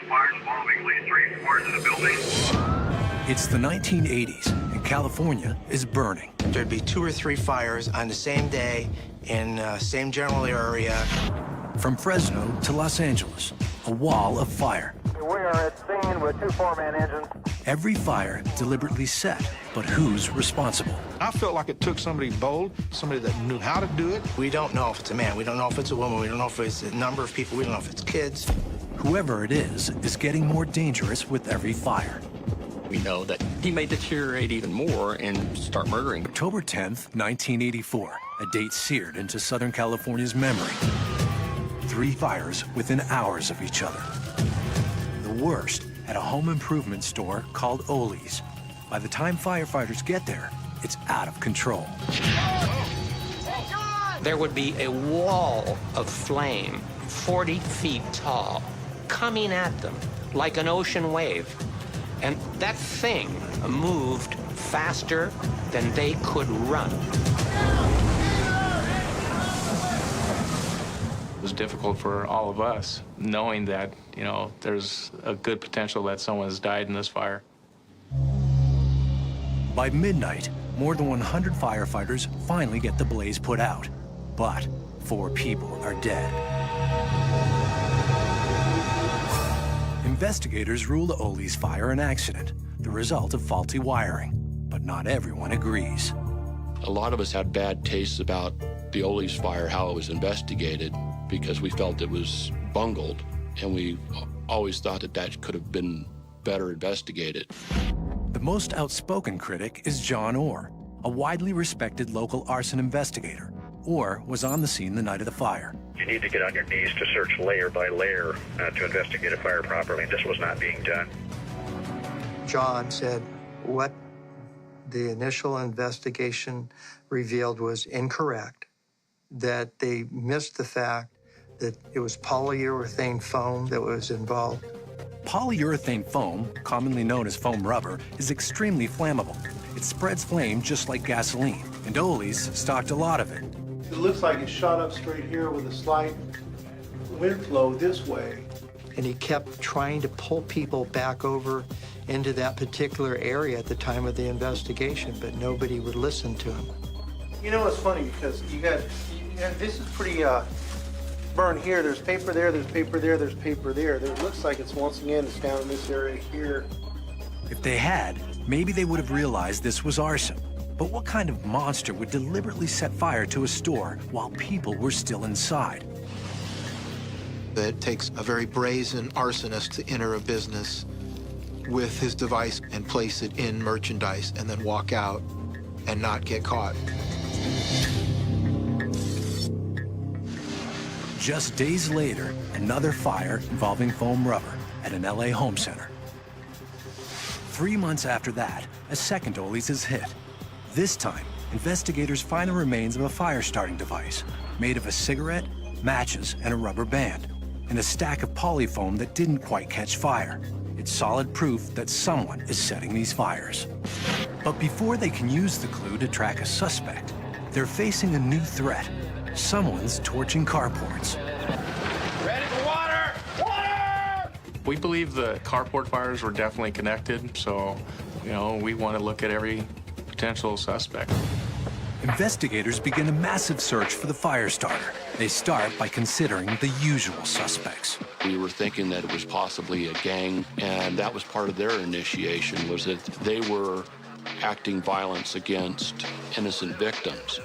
Fire involving at least 3/4 of the building. It's the 1980s, and California is burning. There'd be 2 or 3 fires on the same day in same general area. From Fresno to Los Angeles, a wall of fire. We are at scene with 2 4-man engines. Every fire deliberately set, but who's responsible? I felt like it took somebody bold, somebody that knew how to do it. We don't know if it's a man. We don't know if it's a woman. We don't know if it's a number of people. We don't know if it's kids. Whoever it is getting more dangerous with every fire. We know that he may deteriorate even more and start murdering. October 10th, 1984, a date seared into Southern California's memory. 3 fires within hours of each other. The worst at a home improvement store called Ole's. By the time firefighters get there, it's out of control. There would be a wall of flame 40 feet tall coming at them like an ocean wave. And that thing moved faster than they could run. It was difficult for all of us, knowing that, you know, there's a good potential that someone has died in this fire. By midnight, more than 100 firefighters finally get the blaze put out. But 4 people are dead. Investigators rule the Ole's fire an accident, the result of faulty wiring. But not everyone agrees. A lot of us had bad tastes about the Ole's fire, how it was investigated, because we felt it was bungled, and we always thought that that could have been better investigated. The most outspoken critic is John Orr, a widely respected local arson investigator. Orr was on the scene the night of the fire. You need to get on your knees to search layer by layer to investigate a fire properly, and this was not being done. John said what the initial investigation revealed was incorrect, that they missed the fact that it was polyurethane foam that was involved. Polyurethane foam, commonly known as foam rubber, is extremely flammable. It spreads flame just like gasoline, and Ole's stocked a lot of it. It looks like it shot up straight here with a slight wind flow this way. And he kept trying to pull people back over into that particular area at the time of the investigation, but nobody would listen to him. You know, it's funny because this is pretty burned here. There's paper there, there's paper there, there's paper there. It looks like it's once again, it's down in this area here. If they had, maybe they would have realized this was arson. But what kind of monster would deliberately set fire to a store while people were still inside? It takes a very brazen arsonist to enter a business with his device and place it in merchandise and then walk out and not get caught. Just days later, another fire involving foam rubber at an LA home center. 3 months after that, a second Ole's is hit. This time, investigators find the remains of a fire-starting device made of a cigarette, matches, and a rubber band, and a stack of polyfoam that didn't quite catch fire. It's solid proof that someone is setting these fires. But before they can use the clue to track a suspect, they're facing a new threat. Someone's torching carports. Ready for water! Water! We believe the carport fires were definitely connected, so, you know, we want to look at every potential suspect. Investigators begin a massive search for the fire starter. They start by considering the usual suspects. We were thinking that it was possibly a gang, and that was part of their initiation, was that they were acting violence against innocent victims.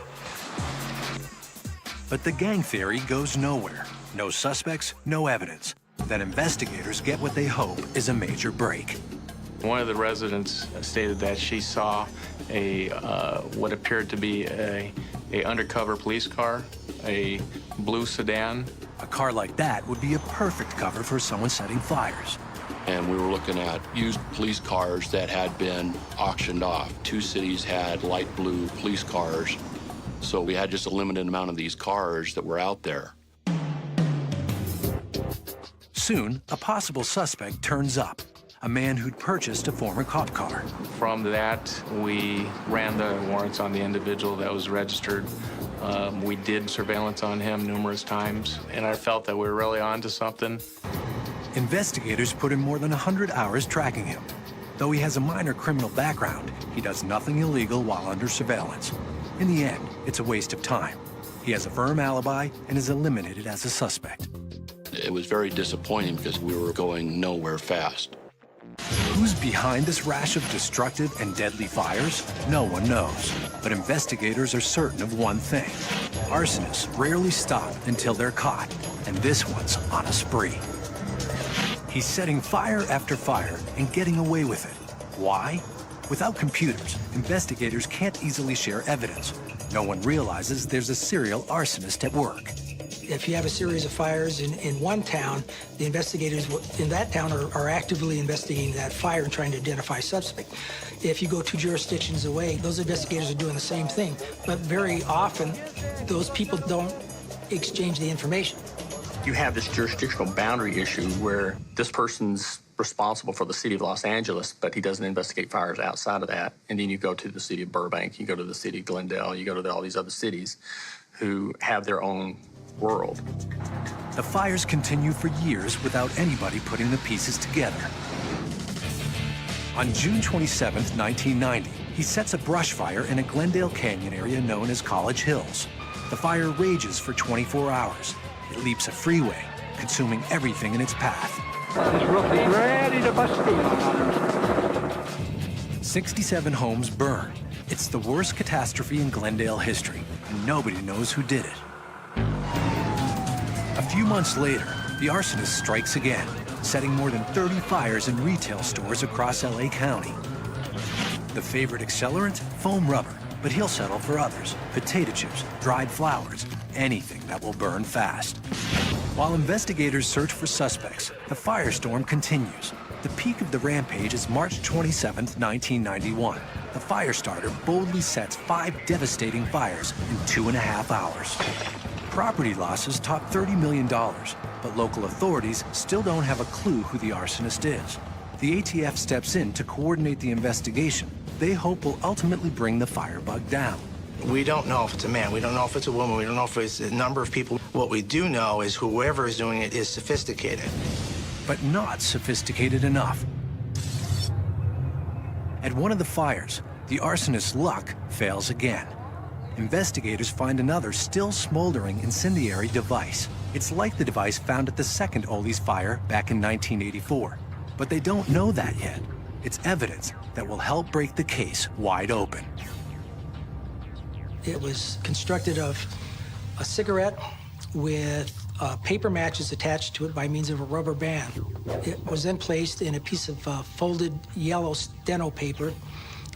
But the gang theory goes nowhere. No suspects, no evidence. Then investigators get what they hope is a major break. One of the residents stated that she saw what appeared to be a undercover police car, a blue sedan. A car like that would be a perfect cover for someone setting fires. And we were looking at used police cars that had been auctioned off. 2 cities had light blue police cars, so we had just a limited amount of these cars that were out there. Soon, a possible suspect turns up. A man who'd purchased a former cop car. From that, we ran the warrants on the individual that was registered. We did surveillance on him numerous times, and I felt that we were really onto something. Investigators put in more than 100 hours tracking him. Though he has a minor criminal background, he does nothing illegal while under surveillance. In the end, it's a waste of time. He has a firm alibi and is eliminated as a suspect. It was very disappointing because we were going nowhere fast. Who's behind this rash of destructive and deadly fires? No one knows. But investigators are certain of one thing. Arsonists rarely stop until they're caught, and this one's on a spree. He's setting fire after fire and getting away with it. Why? Without computers, investigators can't easily share evidence. No one realizes there's a serial arsonist at work. If you have a series of fires in one town, the investigators in that town are actively investigating that fire and trying to identify suspect. If you go 2 jurisdictions away, those investigators are doing the same thing. But very often, those people don't exchange the information. You have this jurisdictional boundary issue where this person's responsible for the city of Los Angeles, but he doesn't investigate fires outside of that. And then you go to the city of Burbank, you go to the city of Glendale, you go to all these other cities who have their own world. The fires continue for years without anybody putting the pieces together. On June 27, 1990, he sets a brush fire in a Glendale Canyon area known as College Hills. The fire rages for 24 hours. It leaps a freeway, consuming everything in its path. This roof is ready to bust steam on 67 homes burn. It's the worst catastrophe in Glendale history, and nobody knows who did it. A few months later, the arsonist strikes again, setting more than 30 fires in retail stores across LA County. The favorite accelerant? Foam rubber, but he'll settle for others. Potato chips, dried flowers, anything that will burn fast. While investigators search for suspects, the firestorm continues. The peak of the rampage is March 27, 1991. The fire starter boldly sets 5 devastating fires in 2.5 hours. Property losses top $30 million, but local authorities still don't have a clue who the arsonist is. The ATF steps in to coordinate the investigation they hope will ultimately bring the firebug down. We don't know if it's a man. We don't know if it's a woman. We don't know if it's a number of people. What we do know is whoever is doing it is sophisticated. But not sophisticated enough. At one of the fires, the arsonist's luck fails again. Investigators find another still smoldering incendiary device. It's like the device found at the second Ole's fire back in 1984. But they don't know that yet. It's evidence that will help break the case wide open. It was constructed of a cigarette with paper matches attached to it by means of a rubber band. It was then placed in a piece of folded yellow steno paper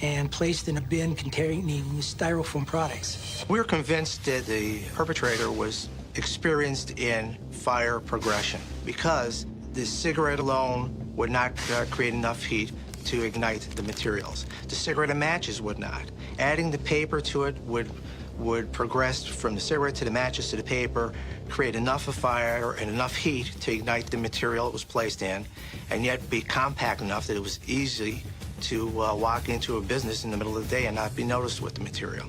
and placed in a bin containing styrofoam products. We were convinced that the perpetrator was experienced in fire progression because the cigarette alone would not create enough heat to ignite the materials. The cigarette and matches would not. Adding the paper to it would progress from the cigarette to the matches to the paper, create enough of fire and enough heat to ignite the material it was placed in, and yet be compact enough that it was easy to walk into a business in the middle of the day and not be noticed with the material.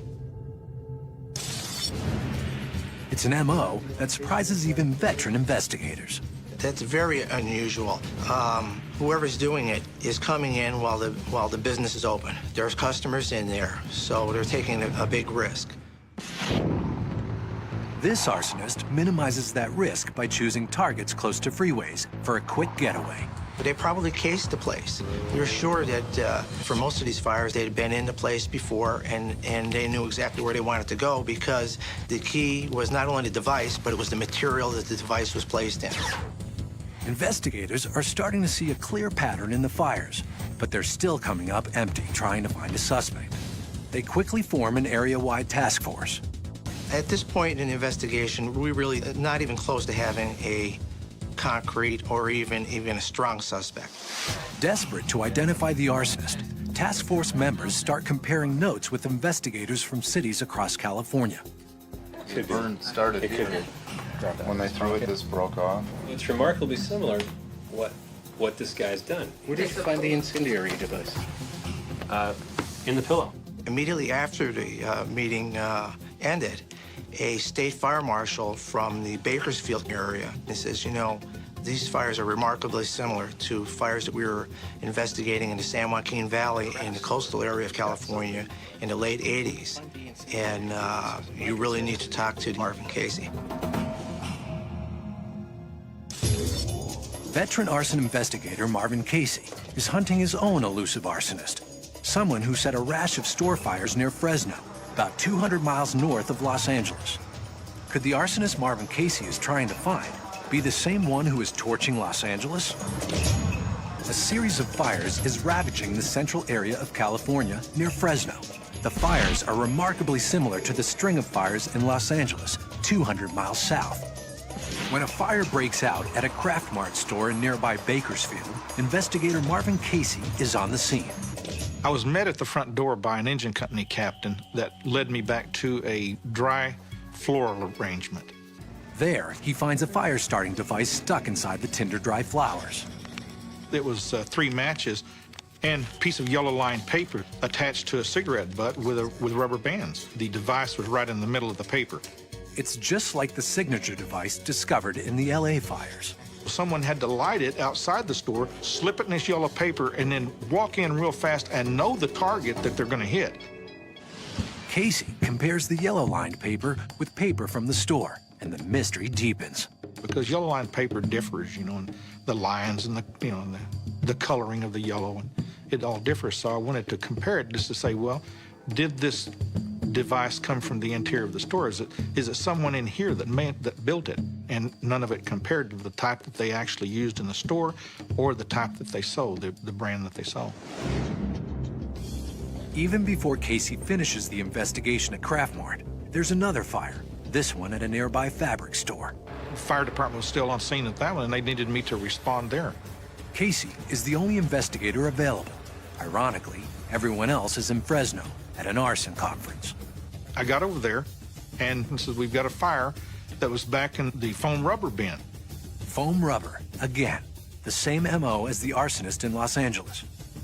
It's an MO that surprises even veteran investigators. That's very unusual. Whoever's doing it is coming in while the business is open. There's customers in there, so they're taking a big risk. This arsonist minimizes that risk by choosing targets close to freeways for a quick getaway. They probably cased the place. We were sure that for most of these fires, they'd been in the place before, and they knew exactly where they wanted to go because the key was not only the device, but it was the material that the device was placed in. Investigators are starting to see a clear pattern in the fires, but they're still coming up empty trying to find a suspect. They quickly form an area-wide task force. At this point in the investigation, we really not even close to having a concrete or even a strong suspect. Desperate to identify the arsonist, task force members start comparing notes with investigators from cities across California. The burn started here. When they threw it, this broke off. It's remarkably similar what this guy's done. Where did you find the incendiary device? In the pillow. Immediately after the meeting ended, a state fire marshal from the Bakersfield area says, you know, These fires are remarkably similar to fires that we were investigating in the San Joaquin Valley in the coastal area of California in the late 80s. And you really need to talk to Marvin Casey. Veteran arson investigator Marvin Casey is hunting his own elusive arsonist, someone who set a rash of store fires near Fresno, about 200 miles north of Los Angeles. Could the arsonist Marvin Casey is trying to find be the same one who is torching Los Angeles? A series of fires is ravaging the central area of California near Fresno. The fires are remarkably similar to the string of fires in Los Angeles, 200 miles south. When a fire breaks out at a Craft Mart store in nearby Bakersfield, investigator Marvin Casey is on the scene. I was met at the front door by an engine company captain that led me back to a dry floral arrangement. There, he finds a fire-starting device stuck inside the tinder-dry flowers. It was 3 matches and a piece of yellow lined paper attached to a cigarette butt with rubber bands. The device was right in the middle of the paper. It's just like the signature device discovered in the LA fires. Someone had to light it outside the store, slip it in this yellow paper, and then walk in real fast and know the target that they're going to hit. Casey compares the yellow-lined paper with paper from the store, and the mystery deepens. Because yellow-lined paper differs, in the lines and the coloring of the yellow, and it all differs. So I wanted to compare it just to say, well, did this device come from the interior of the store? Is it someone in here that built it? And none of it compared to the type that they actually used in the store or the type that they sold, the brand that they sold. Even before Casey finishes the investigation at Craft Mart, there's another fire, this one at a nearby fabric store. The fire department was still on scene at that one, and they needed me to respond there. Casey is the only investigator available. Ironically, everyone else is in Fresno at an arson conference. I got over there, and said, we've got a fire that was back in the foam rubber bin. Foam rubber, again, the same MO as the arsonist in Los Angeles.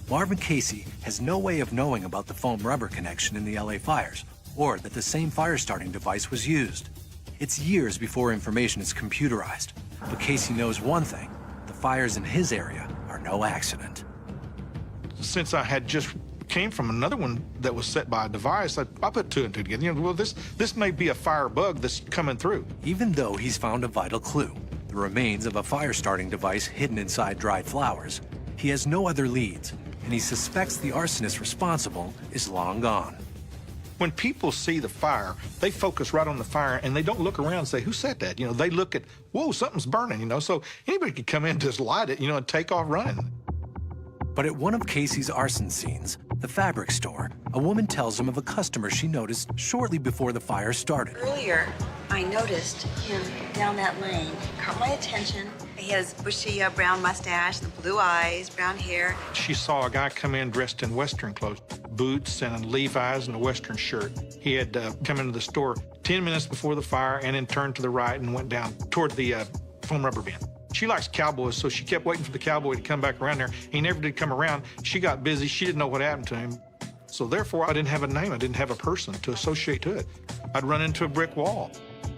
Marvin Casey has no way of knowing about the foam rubber connection in the LA fires, or that the same fire-starting device was used. It's years before information is computerized, but Casey knows one thing: the fires in his area are no accident. Since I had just came from another one that was set by a device, I put 2 and 2 together. Well, this may be a fire bug that's coming through. Even though he's found a vital clue, the remains of a fire-starting device hidden inside dried flowers, he has no other leads, and he suspects the arsonist responsible is long gone. When people see the fire, they focus right on the fire, and they don't look around and say, who set that? They look at, whoa, something's burning, so anybody could come in, just light it, and take off running. But at one of Casey's arson scenes, the fabric store, a woman tells him of a customer she noticed shortly before the fire started. Earlier, I noticed him down that lane. Caught my attention. He had his bushy brown mustache, the blue eyes, brown hair. She saw a guy come in dressed in Western clothes, boots and Levi's and a Western shirt. He had come into the store 10 minutes before the fire and then turned to the right and went down toward the foam rubber bin. She likes cowboys, so she kept waiting for the cowboy to come back around there. He never did come around. She got busy. She didn't know what happened to him. So therefore, I didn't have a name. I didn't have a person to associate to it. I'd run into a brick wall.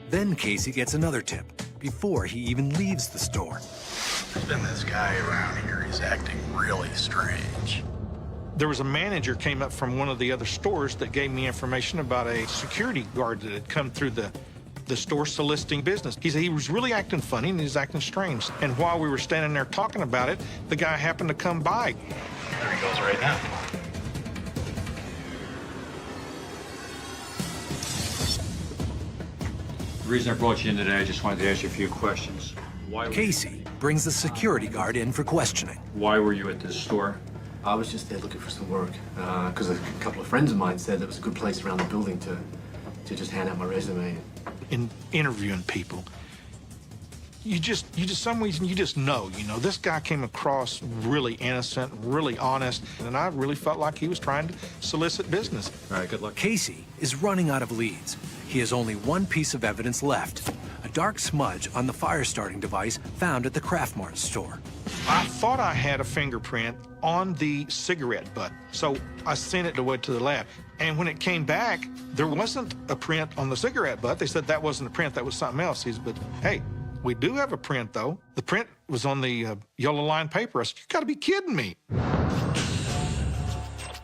Then Casey gets another tip before he even leaves the store. There's been this guy around here. He's acting really strange. There was a manager came up from one of the other stores that gave me information about a security guard that had come through the store soliciting business. He said he was really acting funny and he was acting strange. And while we were standing there talking about it, the guy happened to come by. There he goes right now. The reason I brought you in today, I just wanted to ask you a few questions. Casey brings the security guard in for questioning. Why were you at this store? I was just there looking for some work because a couple of friends of mine said there was a good place around the building to just hand out my resume. In interviewing people, you just some reason you just know, this guy came across really innocent, really honest, and I really felt like he was trying to solicit business. All right, good luck. Casey is running out of leads. He has only one piece of evidence left: a dark smudge on the fire-starting device found at the Craft Mart store. I thought I had a fingerprint on the cigarette butt, so I sent it away to the lab. And when it came back, there wasn't a print on the cigarette butt. They said that wasn't a print, that was something else. But hey, We do have a print, though. The print was on the yellow line paper. I said, you gotta be kidding me.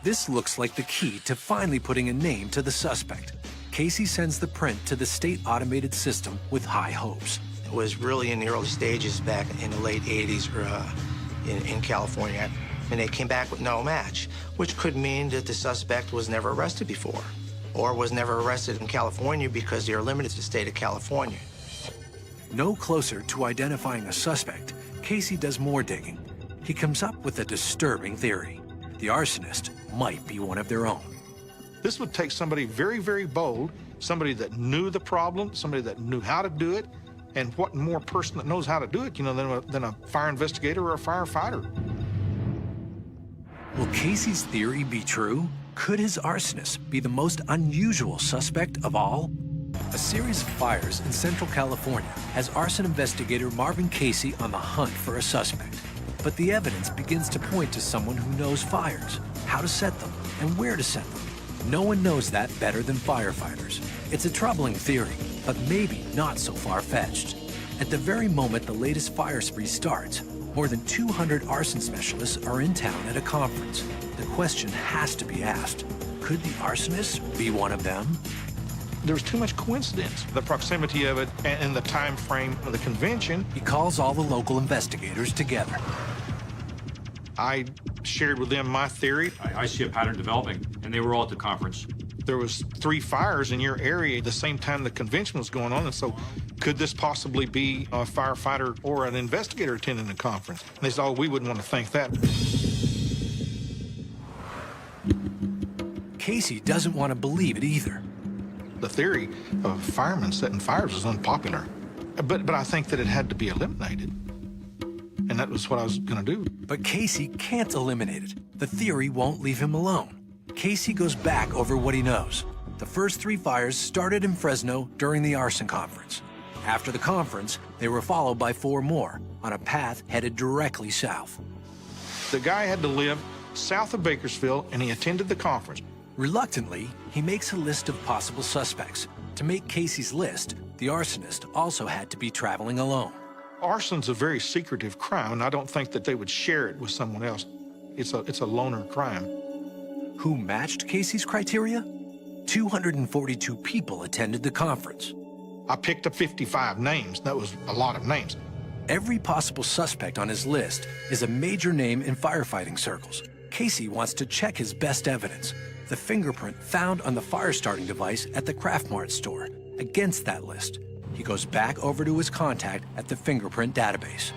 This looks like the key to finally putting a name to the suspect. Casey sends the print to the state automated system with high hopes. It was really in the early stages back in the late 80s in California, and they came back with no match, which could mean that the suspect was never arrested before, or was never arrested in California because they're limited to the state of California. No closer to identifying a suspect, Casey does more digging. He comes up with a disturbing theory. The arsonist might be one of their own. This would take somebody very, very bold, somebody that knew the problem, somebody that knew how to do it, and what more person that knows how to do it, you know, than a fire investigator or a firefighter. Will Casey's theory be true? Could his arsonist be the most unusual suspect of all? A series of fires in Central California has arson investigator Marvin Casey on the hunt for a suspect. But the evidence begins to point to someone who knows fires, how to set them, and where to set them. No one knows that better than firefighters. It's a troubling theory, but maybe not so far-fetched. At the very moment the latest fire spree starts, more than 200 arson specialists are in town at a conference. The question has to be asked, could the arsonist be one of them? There was too much coincidence. The proximity of it and the time frame of the convention. He calls all the local investigators together. I shared with them my theory. I see a pattern developing, and they were all at the conference. There was 3 fires in your area at the same time the convention was going on, and so could this possibly be a firefighter or an investigator attending the conference? And they said, oh, we wouldn't want to think that. Casey doesn't want to believe it either. The theory of firemen setting fires is unpopular, but I think that it had to be eliminated. And that was what I was going to do. But Casey can't eliminate it. The theory won't leave him alone. Casey goes back over what he knows. The first 3 fires started in Fresno during the arson conference. After the conference, they were followed by 4 more on a path headed directly south. The guy had to live south of Bakersfield, and he attended the conference. Reluctantly, he makes a list of possible suspects. To make Casey's list, the arsonist also had to be traveling alone. Arson's a very secretive crime, and I don't think that they would share it with someone else. It's a loner crime. Who matched Casey's criteria? 242 people attended the conference. I picked up 55 names. That was a lot of names. Every possible suspect on his list is a major name in firefighting circles. Casey wants to check his best evidence, the fingerprint found on the fire-starting device at the Craft Mart store, against that list. He goes back over to his contact at the fingerprint database.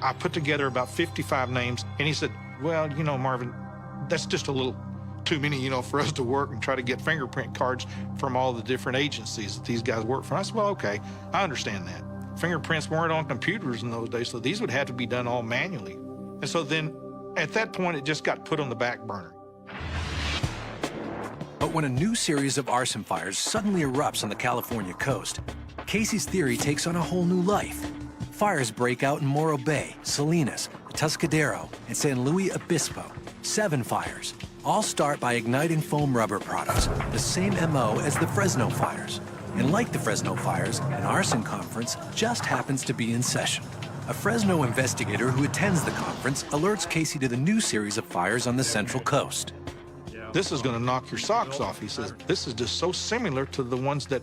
I put together about 55 names, and he said, well, you know, Marvin, that's just a little too many, you know, for us to work and try to get fingerprint cards from all the different agencies that these guys work for. I said, well, okay, I understand that. Fingerprints weren't on computers in those days, so these would have to be done all manually. And so then, at that point, it just got put on the back burner. But when a new series of arson fires suddenly erupts on the California coast, Casey's theory takes on a whole new life. Fires break out in Morro Bay, Salinas, Tuscadero, and San Luis Obispo. 7 fires. All start by igniting foam rubber products, the same MO as the Fresno fires. And like the Fresno fires, an arson conference just happens to be in session. A Fresno investigator who attends the conference alerts Casey to the new series of fires on the Central Coast. This is going to knock your socks off, he says. This is just so similar to the ones that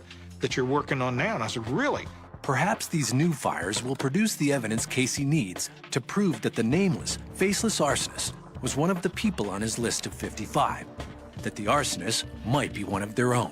you're working on now. And I said, really? Perhaps these new fires will produce the evidence Casey needs to prove that the nameless, faceless arsonist was one of the people on his list of 55, that the arsonist might be one of their own.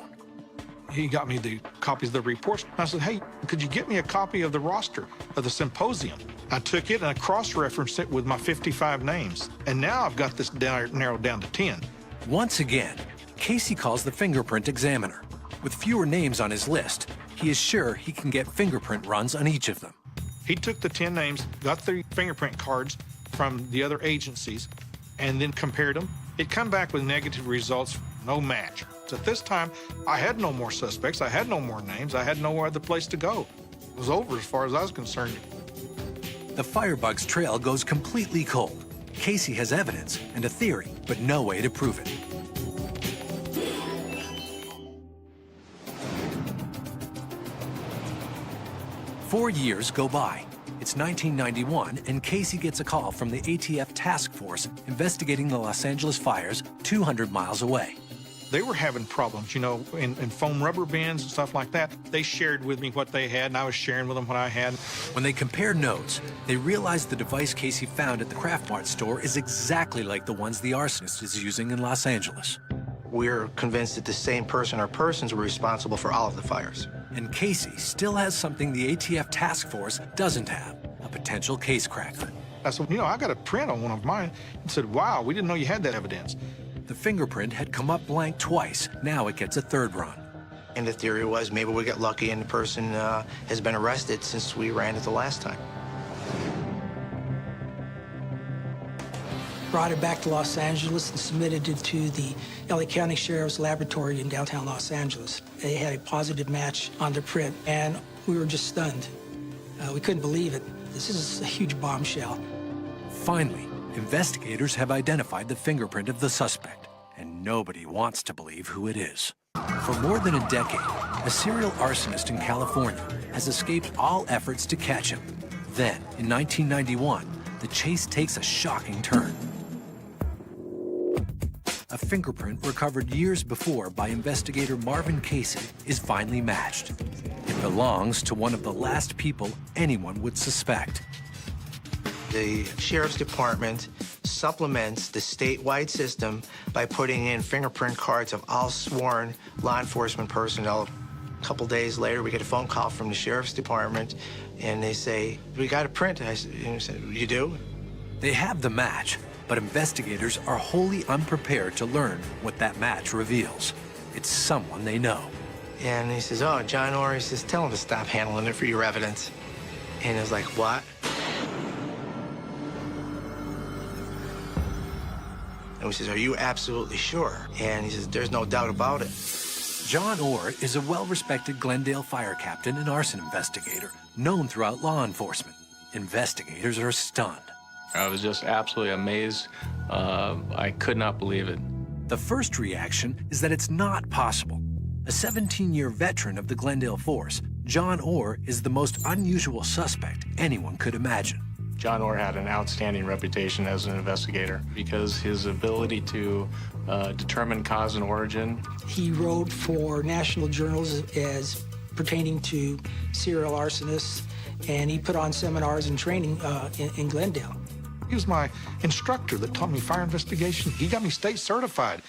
He got me the copies of the reports. I said, hey, could you get me a copy of the roster of the symposium? I took it and I cross-referenced it with my 55 names. And now I've got this narrowed down to 10. Once again, Casey calls the fingerprint examiner. With fewer names on his list, he is sure he can get fingerprint runs on each of them. He took the 10 names, got the fingerprint cards from the other agencies, and then compared them. It come back with negative results, no match. So at this time, I had no more suspects, I had no more names, I had no other place to go. It was over as far as I was concerned. The firebug's trail goes completely cold. Casey has evidence and a theory, but no way to prove it. 4 years go by. It's 1991, and Casey gets a call from the ATF task force investigating the Los Angeles fires 200 miles away. They were having problems, you know, in foam rubber bins and stuff like that. They shared with me what they had, and I was sharing with them what I had. When they compared notes, they realized the device Casey found at the Craft Mart store is exactly like the ones the arsonist is using in Los Angeles. We're convinced that the same person or persons were responsible for all of the fires. And Casey still has something the ATF task force doesn't have, a potential case cracker. I said, you know, I got a print on one of mine. And said, wow, we didn't know you had that evidence. The fingerprint had come up blank twice. Now it gets a third run. And the theory was maybe we get lucky and the person has been arrested since we ran it the last time. Brought it back to Los Angeles and submitted it to the LA County Sheriff's Laboratory in downtown Los Angeles. They had a positive match on the print, and we were just stunned. We couldn't believe it. This is a huge bombshell. Finally, investigators have identified the fingerprint of the suspect, and nobody wants to believe who it is. For more than a decade, a serial arsonist in California has escaped all efforts to catch him. Then, in 1991, the chase takes a shocking turn. A fingerprint recovered years before by investigator Marvin Casey is finally matched. It belongs to one of the last people anyone would suspect. The Sheriff's Department supplements the statewide system by putting in fingerprint cards of all sworn law enforcement personnel. A couple days later, we get a phone call from the Sheriff's Department, and they say, we got a print. I said, you do? They have the match, but investigators are wholly unprepared to learn what that match reveals. It's someone they know. And he says, oh, John Orr, he says, tell him to stop handling it for your evidence. And I was like, what? And he says, are you absolutely sure? And he says, there's no doubt about it. John Orr is a well-respected Glendale fire captain and arson investigator, known throughout law enforcement. Investigators are stunned. I was just absolutely amazed. I could not believe it. The first reaction is that it's not possible. A 17-year veteran of the Glendale force, John Orr is the most unusual suspect anyone could imagine. John Orr had an outstanding reputation as an investigator because his ability to determine cause and origin. He wrote for national journals as pertaining to serial arsonists, and he put on seminars and training in Glendale. He was my instructor that taught me fire investigation. He got me state certified.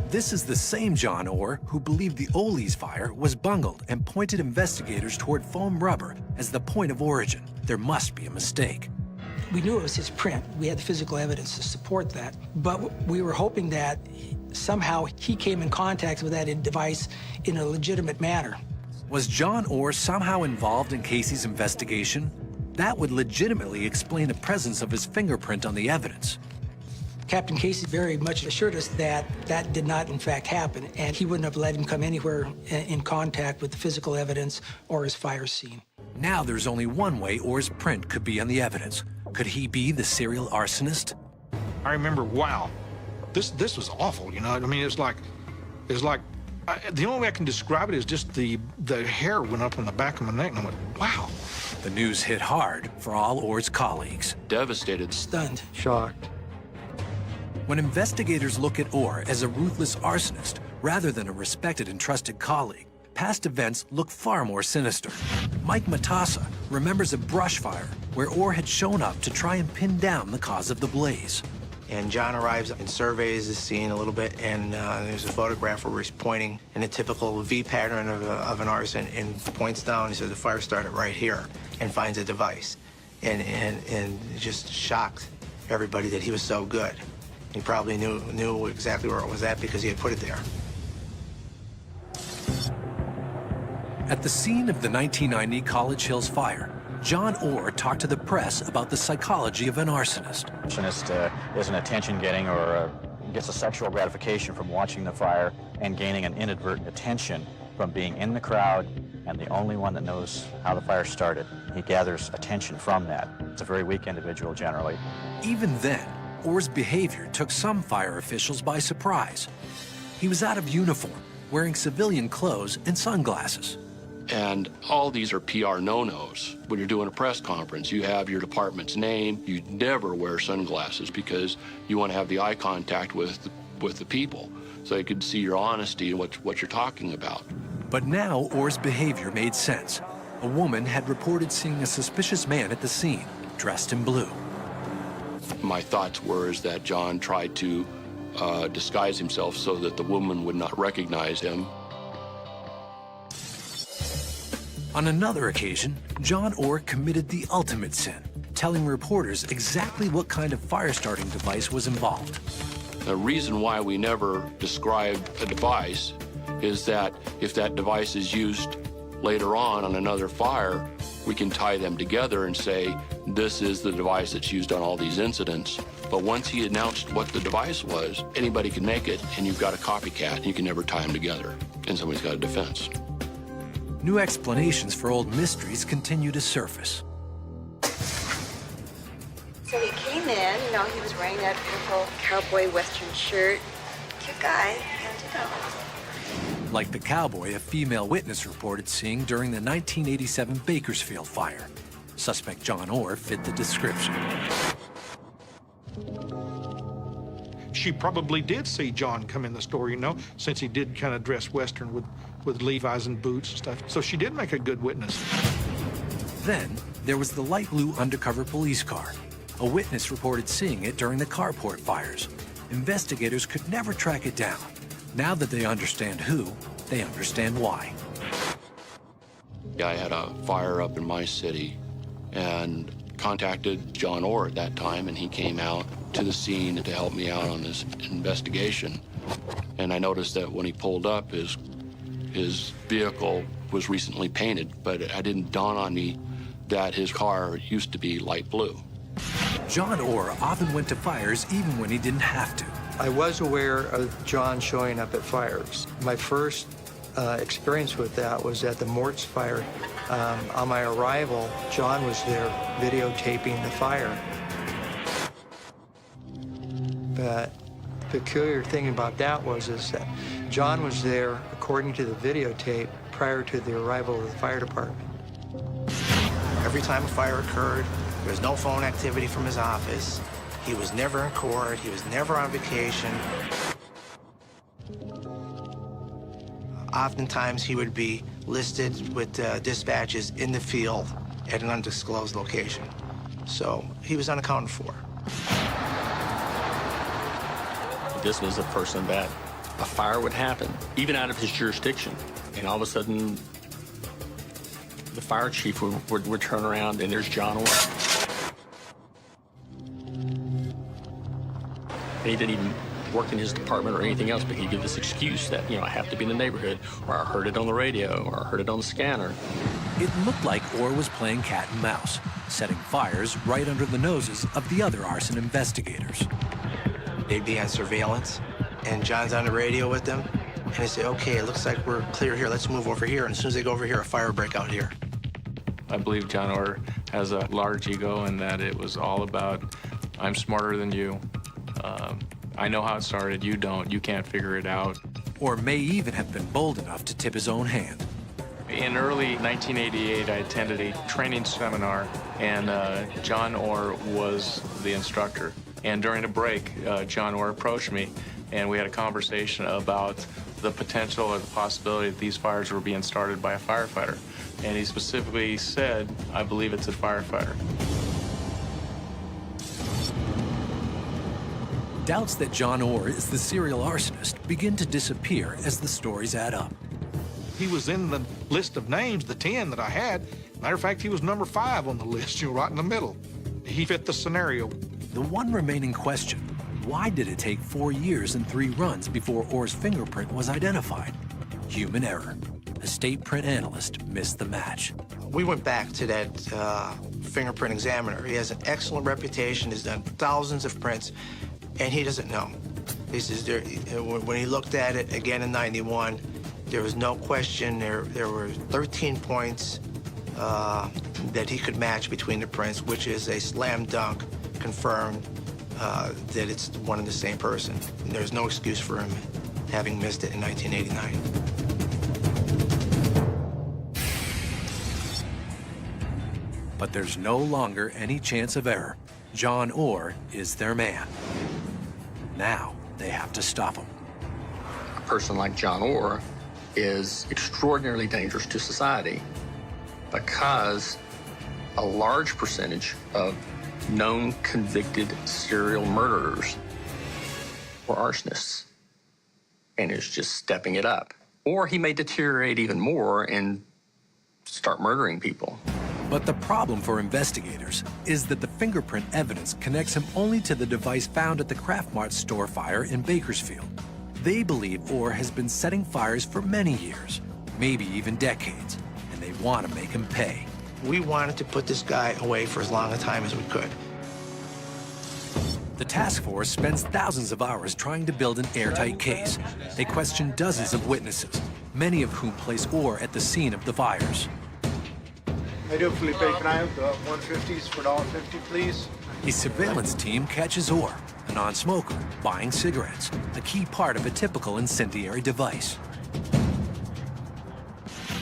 This is the same John Orr who believed the Ole's fire was bungled and pointed investigators toward foam rubber as the point of origin. There must be a mistake. We knew it was his print. We had the physical evidence to support that. But we were hoping that somehow he came in contact with that device in a legitimate manner. Was John Orr somehow involved in Casey's investigation? That would legitimately explain the presence of his fingerprint on the evidence. Captain Casey very much assured us that that did not, in fact, happen, and he wouldn't have let him come anywhere in contact with the physical evidence or his fire scene. Now there's only one way Orr's print could be on the evidence. Could he be the serial arsonist? I remember, wow, this was awful, you know? I mean, it's like, the only way I can describe it is just the hair went up on the back of my neck, and I went, wow. The news hit hard for all Orr's colleagues. Devastated. Stunned. Shocked. When investigators look at Orr as a ruthless arsonist rather than a respected and trusted colleague, past events look far more sinister. Mike Matassa remembers a brush fire where Orr had shown up to try and pin down the cause of the blaze. And John arrives and surveys the scene a little bit, and there's a photograph where he's pointing in a typical V pattern of an arson and points down. He says the fire started right here, and finds a device. And just shocked everybody that he was so good. He probably knew exactly where it was at because he had put it there. At the scene of the 1990 College Hills fire, John Orr talked to the press about the psychology of an arsonist. Arsonist is an attention-getting or gets a sexual gratification from watching the fire and gaining an inadvertent attention from being in the crowd and the only one that knows how the fire started. He gathers attention from that. It's a very weak individual generally. Even then, Orr's behavior took some fire officials by surprise. He was out of uniform, wearing civilian clothes and sunglasses. And all these are PR no-nos. When you're doing a press conference, you have your department's name. You never wear sunglasses because you want to have the eye contact with the people so they could see your honesty and what you're talking about. But now Orr's behavior made sense. A woman had reported seeing a suspicious man at the scene, dressed in blue. My thoughts were is that John tried to disguise himself so that the woman would not recognize him. On another occasion, John Orr committed the ultimate sin, telling reporters exactly what kind of fire-starting device was involved. The reason why we never described a device is that if that device is used later on another fire, we can tie them together and say, this is the device that's used on all these incidents. But once he announced what the device was, anybody can make it, and you've got a copycat, and you can never tie them together, and somebody's got a defense. New explanations for old mysteries continue to surface. So he came in, you know, he was wearing that beautiful cowboy western shirt. Cute guy, and you know. Like the cowboy a female witness reported seeing during the 1987 Bakersfield fire. Suspect John Orr fit the description. She probably did see John come in the store, you know, since he did kind of dress Western with Levi's and boots and stuff. So she did make a good witness. Then there was the light blue undercover police car. A witness reported seeing it during the carport fires. Investigators could never track it down. Now that they understand who, they understand why. I had a fire up in my city and contacted John Orr at that time, and he came out to the scene to help me out on this investigation. And I noticed that when he pulled up, his vehicle was recently painted, but it didn't dawn on me that his car used to be light blue. John Orr often went to fires even when he didn't have to. I was aware of John showing up at fires. My first experience with that was at the Mort's fire. On my arrival, John was there videotaping the fire. But the peculiar thing about that was that John was there, according to the videotape, prior to the arrival of the fire department. Every time a fire occurred, there was no phone activity from his office. He was never in court. He was never on vacation. Oftentimes, he would be listed with dispatches in the field at an undisclosed location. So he was unaccounted for. This was a person that a fire would happen, even out of his jurisdiction, and all of a sudden, the fire chief would turn around, and there's John Orr. And he didn't even work in his department or anything else, but he'd give this excuse that, you know, I have to be in the neighborhood, or I heard it on the radio, or I heard it on the scanner. It looked like Orr was playing cat and mouse, setting fires right under the noses of the other arson investigators. They'd be on surveillance, and John's on the radio with them, and they say, okay, it looks like we're clear here, let's move over here, and as soon as they go over here, a fire break out here. I believe John Orr has a large ego in that it was all about, I'm smarter than you. I know how it started, you don't, you can't figure it out. Or may even have been bold enough to tip his own hand. In early 1988, I attended a training seminar, and John Orr was the instructor. And during a break, John Orr approached me, and we had a conversation about the potential or the possibility that these fires were being started by a firefighter. And he specifically said, I believe it's a firefighter. Doubts that John Orr is the serial arsonist begin to disappear as the stories add up. He was in the list of names, the 10 that I had. Matter of fact, he was number 5 on the list, you know, right in the middle. He fit the scenario. The one remaining question, why did it take 4 years and 3 runs before Orr's fingerprint was identified? Human error. A state print analyst missed the match. We went back to that fingerprint examiner. He has an excellent reputation, has done thousands of prints, and he doesn't know. He says when he looked at it again in '91, there was no question. There were 13 points that he could match between the prints, which is a slam dunk, confirmed that it's one and the same person. And there's no excuse for him having missed it in 1989. But there's no longer any chance of error. John Orr is their man. Now they have to stop him. A person like John Orr is extraordinarily dangerous to society because a large percentage of known convicted serial murderers were arsonists, and is just stepping it up. Or he may deteriorate even more and start murdering people. But the problem for investigators is that the fingerprint evidence connects him only to the device found at the Kraft Mart store fire in Bakersfield. They believe Orr has been setting fires for many years, maybe even decades, and they want to make him pay. We wanted to put this guy away for as long a time as we could. The task force spends thousands of hours trying to build an airtight case. They question dozens of witnesses, many of whom place Orr at the scene of the fires. I do, Felipe. Can I have the 150s for $1.50, please? A surveillance team catches Orr, a non-smoker, buying cigarettes, a key part of a typical incendiary device.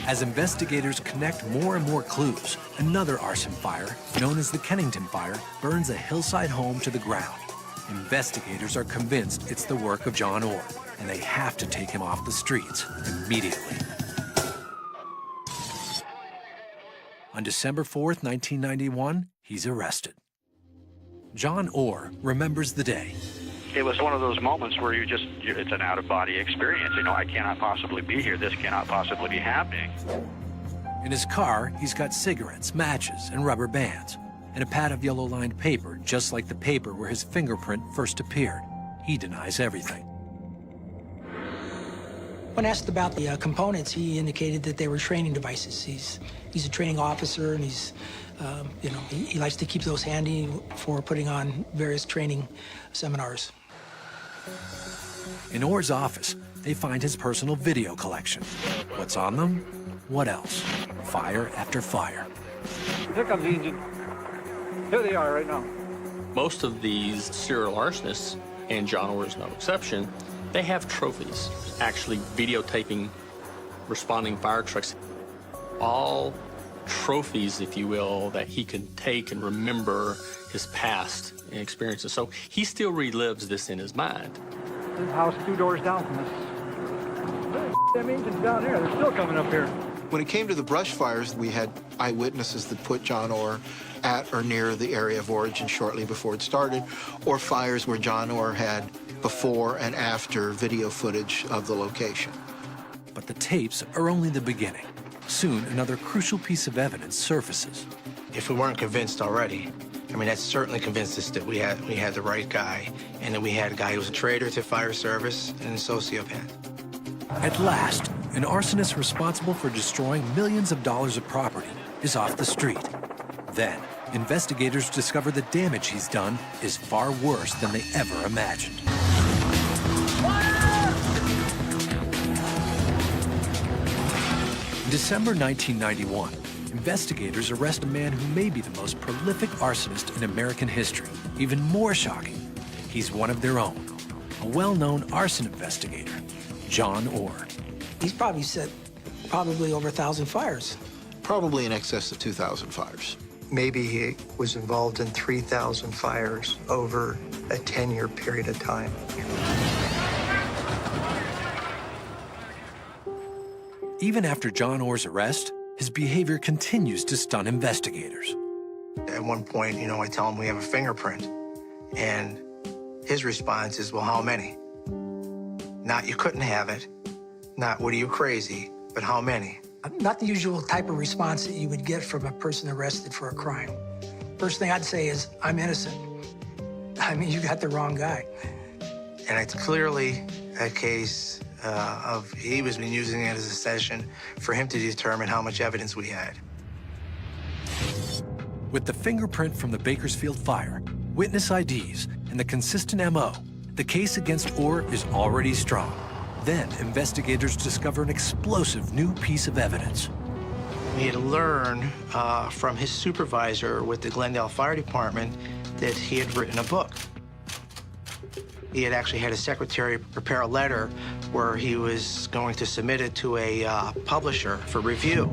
As investigators connect more and more clues, another arson fire, known as the Kennington Fire, burns a hillside home to the ground. Investigators are convinced it's the work of John Orr, and they have to take him off the streets immediately. On December 4th, 1991, he's arrested. John Orr remembers the day. It was one of those moments where it's an out-of-body experience. You know, I cannot possibly be here. This cannot possibly be happening. In his car, he's got cigarettes, matches, and rubber bands, and a pad of yellow-lined paper, just like the paper where his fingerprint first appeared. He denies everything. When asked about the components, he indicated that they were training devices. He's a training officer, and he's, he likes to keep those handy for putting on various training seminars. In Orr's office, they find his personal video collection. What's on them? What else? Fire after fire. Here comes the engine. Here they are right now. Most of these serial arsonists, and John Orr is no exception, they have trophies, actually videotaping responding fire trucks. All trophies, if you will, that he can take and remember his past and experiences. So he still relives this in his mind. This house 2 doors down from us. Them engines down here, they're still coming up here. When it came to the brush fires, we had eyewitnesses that put John Orr at or near the area of origin shortly before it started, or fires where John Orr had before and after video footage of the location. But the tapes are only the beginning. Soon, another crucial piece of evidence surfaces. If we weren't convinced already, I mean, that certainly convinced us that we had the right guy, and that we had a guy who was a traitor to fire service and a sociopath. At last, an arsonist responsible for destroying millions of dollars of property is off the street. Then, investigators discover the damage he's done is far worse than they ever imagined. In December 1991, investigators arrest a man who may be the most prolific arsonist in American history. Even more shocking, he's one of their own, a well-known arson investigator, John Orr. He's probably set over 1,000 fires. Probably in excess of 2,000 fires. Maybe he was involved in 3,000 fires over a 10-year period of time. Even after John Orr's arrest, his behavior continues to stun investigators. At one point, I tell him we have a fingerprint, and his response is, well, how many? Not you couldn't have it, not what are you crazy, but how many? Not the usual type of response that you would get from a person arrested for a crime. First thing I'd say is, I'm innocent. I mean, you got the wrong guy. And it's clearly a case of he was using it as a session for him to determine how much evidence we had. With the fingerprint from the Bakersfield fire, witness IDs, and the consistent MO, the case against Orr is already strong. Then, investigators discover an explosive new piece of evidence. We had learned from his supervisor with the Glendale Fire Department that he had written a book. He had actually had a secretary prepare a letter where he was going to submit it to a publisher for review.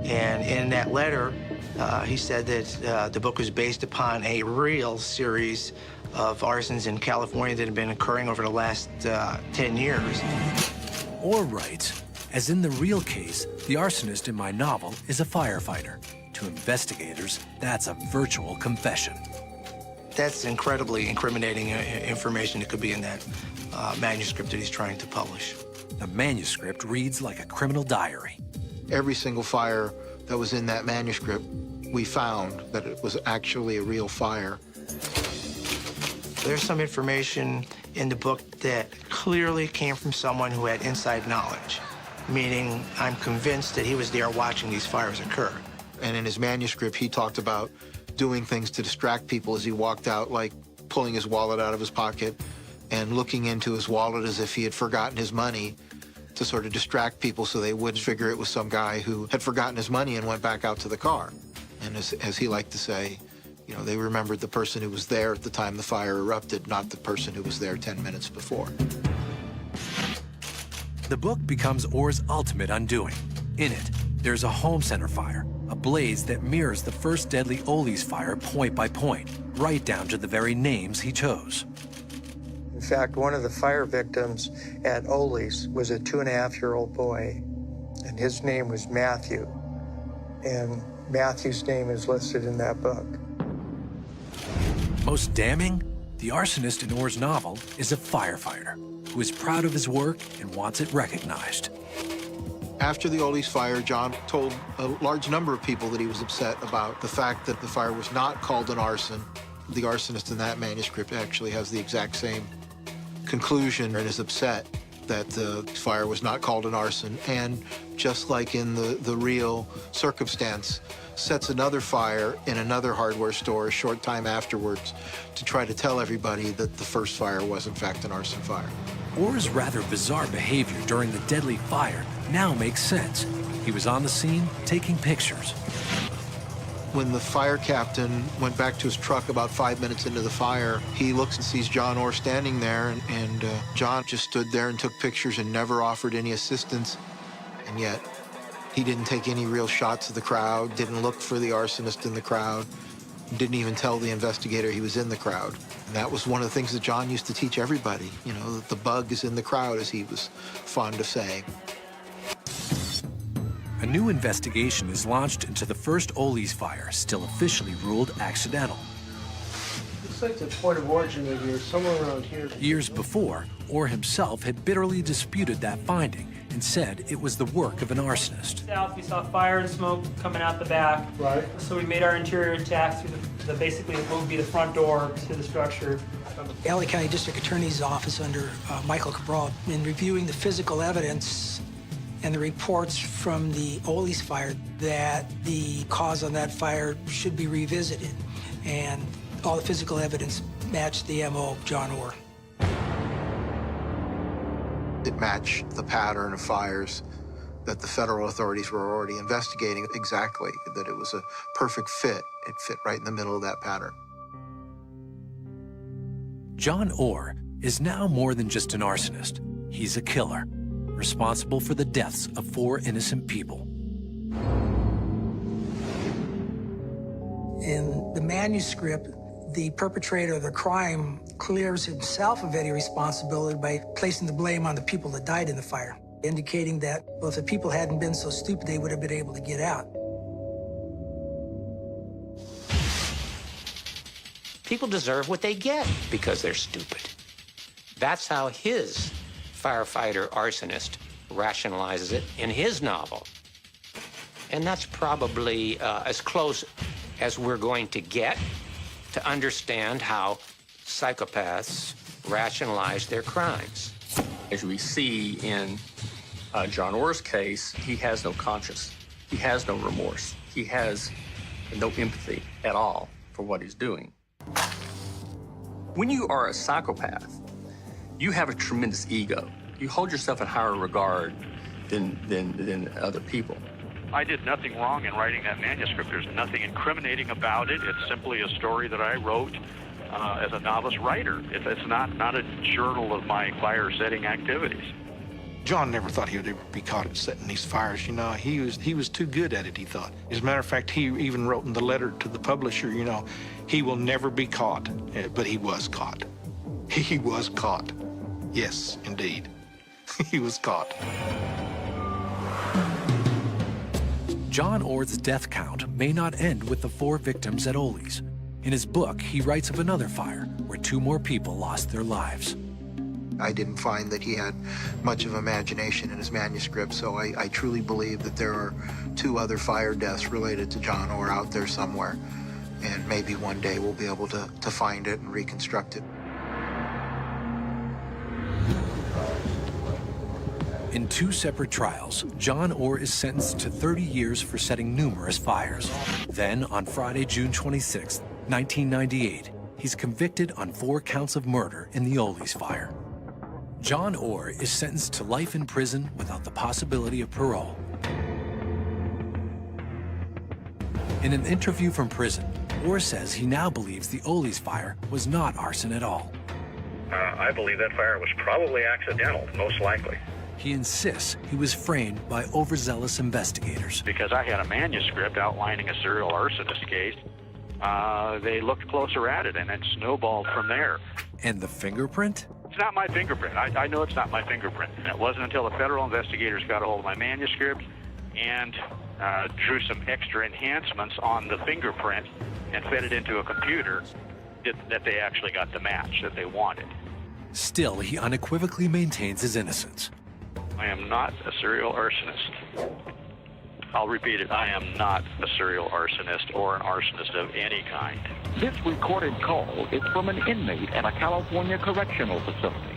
And in that letter, He said that the book was based upon a real series of arsons in California that had been occurring over the last 10 years. Orr writes, as in the real case, the arsonist in my novel is a firefighter. To investigators, that's a virtual confession. That's incredibly incriminating information that could be in that manuscript that he's trying to publish. The manuscript reads like a criminal diary. Every single fire that was in that manuscript, we found that it was actually a real fire. There's some information in the book that clearly came from someone who had inside knowledge, meaning I'm convinced that he was there watching these fires occur. And in his manuscript, he talked about doing things to distract people as he walked out, like pulling his wallet out of his pocket and looking into his wallet as if he had forgotten his money to sort of distract people so they wouldn't figure it was some guy who had forgotten his money and went back out to the car. And as he liked to say, you know, they remembered the person who was there at the time the fire erupted, not the person who was there 10 minutes before. The book becomes Orr's ultimate undoing. In it, there's a home center fire, a blaze that mirrors the first deadly Ole's fire point by point, right down to the very names he chose. In fact, one of the fire victims at Ole's was a 2.5-year-old boy, and his name was Matthew. And Matthew's name is listed in that book. Most damning, the arsonist in Orr's novel is a firefighter who is proud of his work and wants it recognized. After the Ole's fire, John told a large number of people that he was upset about the fact that the fire was not called an arson. The arsonist in that manuscript actually has the exact same conclusion and is upset that the fire was not called an arson. And just like in the real circumstance, sets another fire in another hardware store a short time afterwards to try to tell everybody that the first fire was in fact an arson fire. Orr's rather bizarre behavior during the deadly fire now makes sense. He was on the scene taking pictures. When the fire captain went back to his truck about 5 minutes into the fire, he looks and sees John Orr standing there, and John just stood there and took pictures and never offered any assistance. And yet, he didn't take any real shots of the crowd, didn't look for the arsonist in the crowd, didn't even tell the investigator he was in the crowd. And that was one of the things that John used to teach everybody, you know, that the bug is in the crowd, as he was fond of saying. A new investigation is launched into the first Ole's fire, still officially ruled accidental. Looks like the point of origin of here is somewhere around here. Years before, Orr himself had bitterly disputed that finding and said it was the work of an arsonist. South, we saw fire and smoke coming out the back. Right. So we made our interior attack through basically what would be the front door to the structure. LA County District Attorney's Office under Michael Cabral, in reviewing the physical evidence and the reports from the Ole's fire, that the cause on that fire should be revisited. And all the physical evidence matched the MO of John Orr. It matched the pattern of fires that the federal authorities were already investigating exactly, that it was a perfect fit. It fit right in the middle of that pattern. John Orr is now more than just an arsonist. He's a killer, responsible for the deaths of 4 innocent people. In the manuscript, the perpetrator of the crime clears himself of any responsibility by placing the blame on the people that died in the fire, indicating that, well, if the people hadn't been so stupid, they would have been able to get out. People deserve what they get because they're stupid. That's how his firefighter arsonist rationalizes it in his novel. And that's probably as close as we're going to get to understand how psychopaths rationalize their crimes. As we see in John Orr's case, he has no conscience. He has no remorse. He has no empathy at all for what he's doing. When you are a psychopath, you have a tremendous ego. You hold yourself in higher regard than other people. I did nothing wrong in writing that manuscript. There's nothing incriminating about it. It's simply a story that I wrote as a novice writer. It's not a journal of my fire-setting activities. John never thought he would ever be caught at setting these fires, you know. He was too good at it, he thought. As a matter of fact, he even wrote in the letter to the publisher, you know, he will never be caught. But he was caught. He was caught. Yes, indeed. He was caught. John Orr's death count may not end with the 4 victims at Ole's. In his book, he writes of another fire where 2 more people lost their lives. I didn't find that he had much of imagination in his manuscript, so I truly believe that there are 2 other fire deaths related to John Orr out there somewhere. And maybe one day we'll be able to find it and reconstruct it. In 2 separate trials, John Orr is sentenced to 30 years for setting numerous fires. Then, on Friday, June 26, 1998, he's convicted on 4 counts of murder in the Ole's fire. John Orr is sentenced to life in prison without the possibility of parole. In an interview from prison, Orr says he now believes the Ole's fire was not arson at all. I believe that fire was probably accidental, most likely. He insists he was framed by overzealous investigators. Because I had a manuscript outlining a serial arsonist case, they looked closer at it, and it snowballed from there. And the fingerprint? It's not my fingerprint. I know it's not my fingerprint. And it wasn't until the federal investigators got a hold of my manuscript and drew some extra enhancements on the fingerprint and fed it into a computer that they actually got the match that they wanted. Still, he unequivocally maintains his innocence. I am not a serial arsonist. I'll repeat it. I am not a serial arsonist or an arsonist of any kind. This recorded call is from an inmate at a California correctional facility.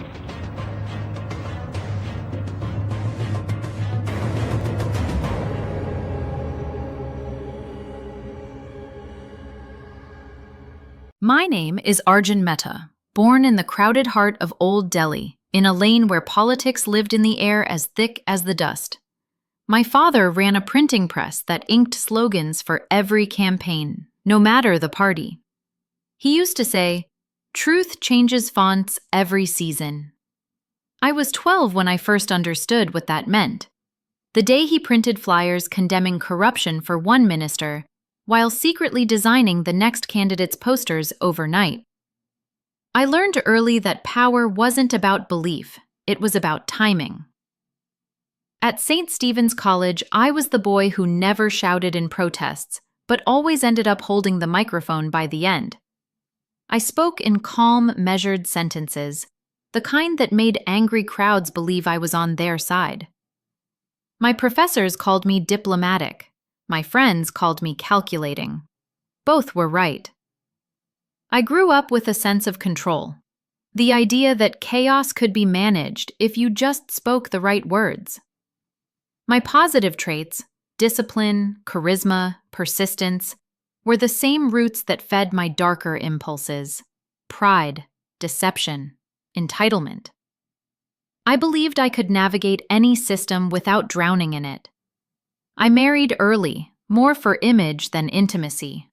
My name is Arjun Mehta, born in the crowded heart of Old Delhi, in a lane where politics lived in the air as thick as the dust. My father ran a printing press that inked slogans for every campaign, no matter the party. He used to say, "Truth changes fonts every season." I was 12 when I first understood what that meant. The day he printed flyers condemning corruption for one minister, while secretly designing the next candidate's posters overnight. I learned early that power wasn't about belief, it was about timing. At St. Stephen's College, I was the boy who never shouted in protests, but always ended up holding the microphone by the end. I spoke in calm, measured sentences, the kind that made angry crowds believe I was on their side. My professors called me diplomatic. My friends called me calculating. Both were right. I grew up with a sense of control, the idea that chaos could be managed if you just spoke the right words. My positive traits, discipline, charisma, persistence, were the same roots that fed my darker impulses: pride, deception, entitlement. I believed I could navigate any system without drowning in it. I married early, more for image than intimacy.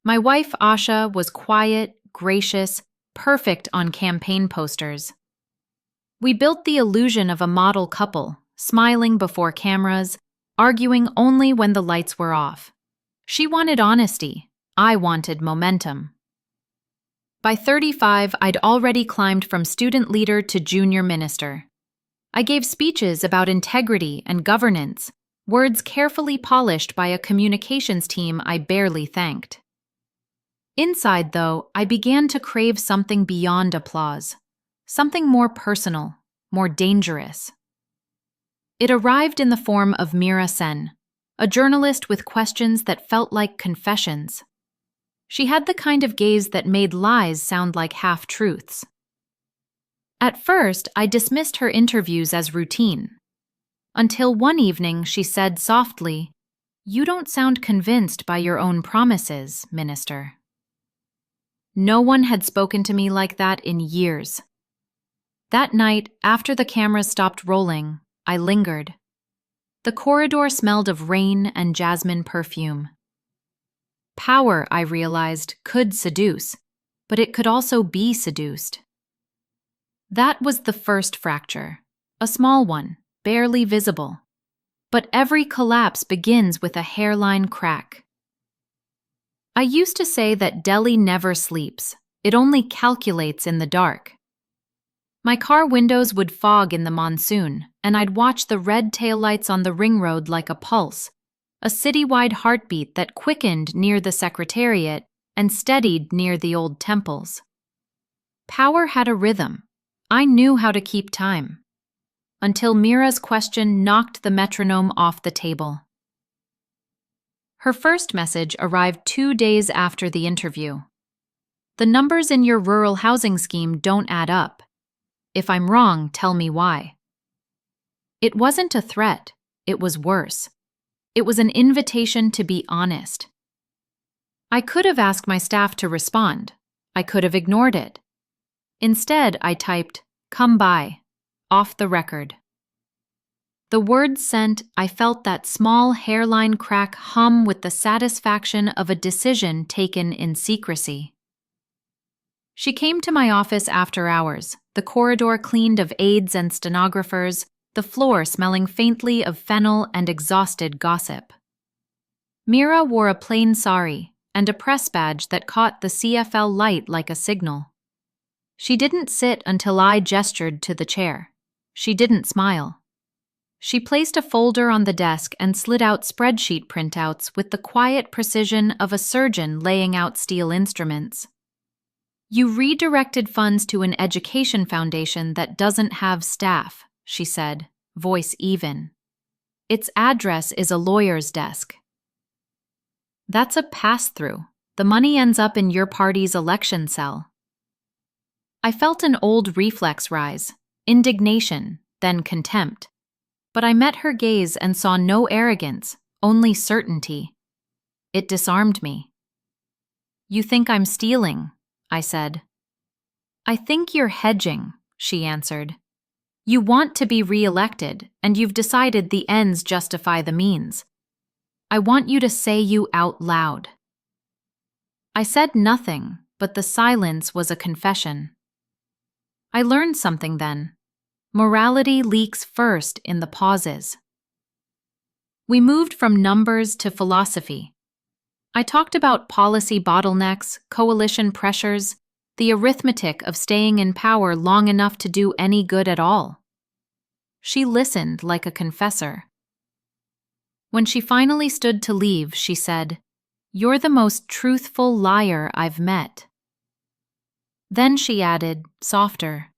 My wife, Asha, was quiet, gracious, perfect on campaign posters. We built the illusion of a model couple, smiling before cameras, arguing only when the lights were off. She wanted honesty. I wanted momentum. By 35, I'd already climbed from student leader to junior minister. I gave speeches about integrity and governance, words carefully polished by a communications team I barely thanked. Inside, though, I began to crave something beyond applause, something more personal, more dangerous. It arrived in the form of Meera Sen, a journalist with questions that felt like confessions. She had the kind of gaze that made lies sound like half-truths. At first, I dismissed her interviews as routine, until one evening she said softly, "You don't sound convinced by your own promises, Minister." No one had spoken to me like that in years. That night, after the cameras stopped rolling, I lingered. The corridor smelled of rain and jasmine perfume. Power, I realized, could seduce, but it could also be seduced. That was the first fracture, a small one, barely visible. But every collapse begins with a hairline crack. I used to say that Delhi never sleeps. It only calculates in the dark. My car windows would fog in the monsoon, and I'd watch the red taillights on the ring road like a pulse, a citywide heartbeat that quickened near the Secretariat and steadied near the old temples. Power had a rhythm. I knew how to keep time. Until Mira's question knocked the metronome off the table. Her first message arrived 2 days after the interview. The numbers in your rural housing scheme don't add up. If I'm wrong, tell me why. It wasn't a threat. It was worse. It was an invitation to be honest. I could have asked my staff to respond. I could have ignored it. Instead, I typed, "Come by," off the record. The words sent, I felt that small hairline crack hum with the satisfaction of a decision taken in secrecy. She came to my office after hours, the corridor cleaned of aides and stenographers, the floor smelling faintly of fennel and exhausted gossip. Mira wore a plain sari and a press badge that caught the CFL light like a signal. She didn't sit until I gestured to the chair. She didn't smile. She placed a folder on the desk and slid out spreadsheet printouts with the quiet precision of a surgeon laying out steel instruments. You redirected funds to an education foundation that doesn't have staff, she said, voice even. Its address is a lawyer's desk. That's a pass-through. The money ends up in your party's election cell. I felt an old reflex rise, indignation, then contempt. But I met her gaze and saw no arrogance, only certainty. It disarmed me. You think I'm stealing, I said. I think you're hedging, she answered. You want to be re-elected, and you've decided the ends justify the means. I want you to say you out loud. I said nothing, but the silence was a confession. I learned something then. Morality leaks first in the pauses. We moved from numbers to philosophy. I talked about policy bottlenecks, coalition pressures, the arithmetic of staying in power long enough to do any good at all. She listened like a confessor. When she finally stood to leave, she said, "You're the most truthful liar I've met." Then she added, softer,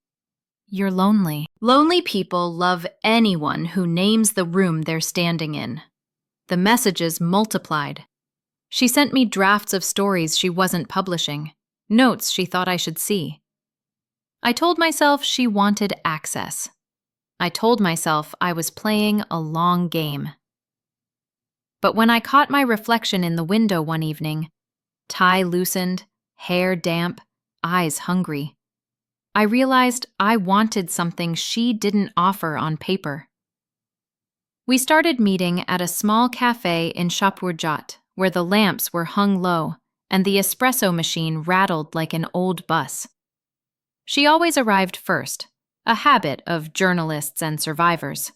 "You're lonely." Lonely people love anyone who names the room they're standing in. The messages multiplied. She sent me drafts of stories she wasn't publishing, notes she thought I should see. I told myself she wanted access. I told myself I was playing a long game. But when I caught my reflection in the window one evening, tie loosened, hair damp, eyes hungry, I realized I wanted something she didn't offer on paper. We started meeting at a small cafe in Shapurjat, where the lamps were hung low and the espresso machine rattled like an old bus. She always arrived first, a habit of journalists and survivors.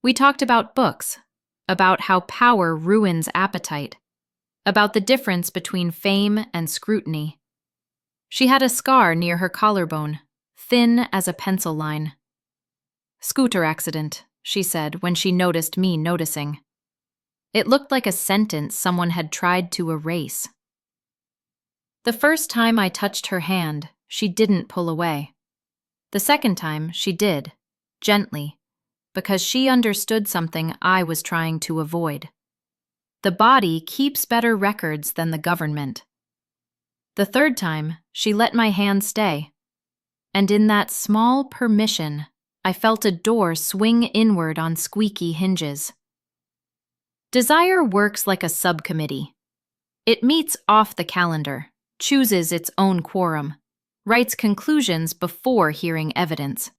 We talked about books, about how power ruins appetite, about the difference between fame and scrutiny. She had a scar near her collarbone, thin as a pencil line. "Scooter accident," she said when she noticed me noticing. It looked like a sentence someone had tried to erase. The first time I touched her hand, she didn't pull away. The second time, she did, gently, because she understood something I was trying to avoid. The body keeps better records than the government. The third time, she let my hand stay. And in that small permission, I felt a door swing inward on squeaky hinges. Desire works like a subcommittee. It meets off the calendar, chooses its own quorum, writes conclusions before hearing evidence.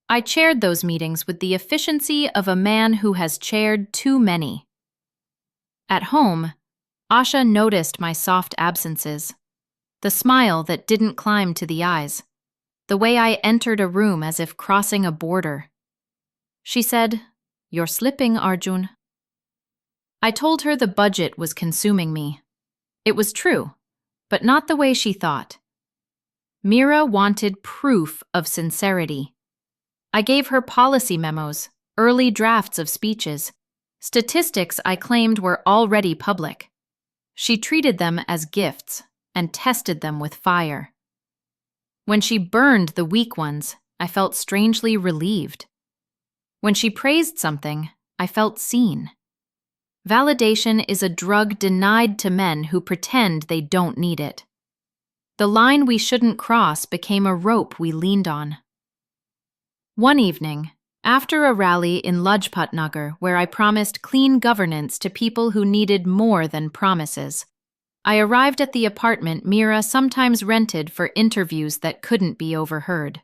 I chaired those meetings with the efficiency of a man who has chaired too many. At home, Asha noticed my soft absences, the smile that didn't climb to the eyes, the way I entered a room as if crossing a border. She said, "You're slipping, Arjun." I told her the budget was consuming me. It was true, but not the way she thought. Mira wanted proof of sincerity. I gave her policy memos, early drafts of speeches, statistics I claimed were already public. She treated them as gifts and tested them with fire. When she burned the weak ones, I felt strangely relieved. When she praised something, I felt seen. Validation is a drug denied to men who pretend they don't need it. The line we shouldn't cross became a rope we leaned on. One evening, after a rally in Lajpat Nagar where I promised clean governance to people who needed more than promises, I arrived at the apartment Mira sometimes rented for interviews that couldn't be overheard.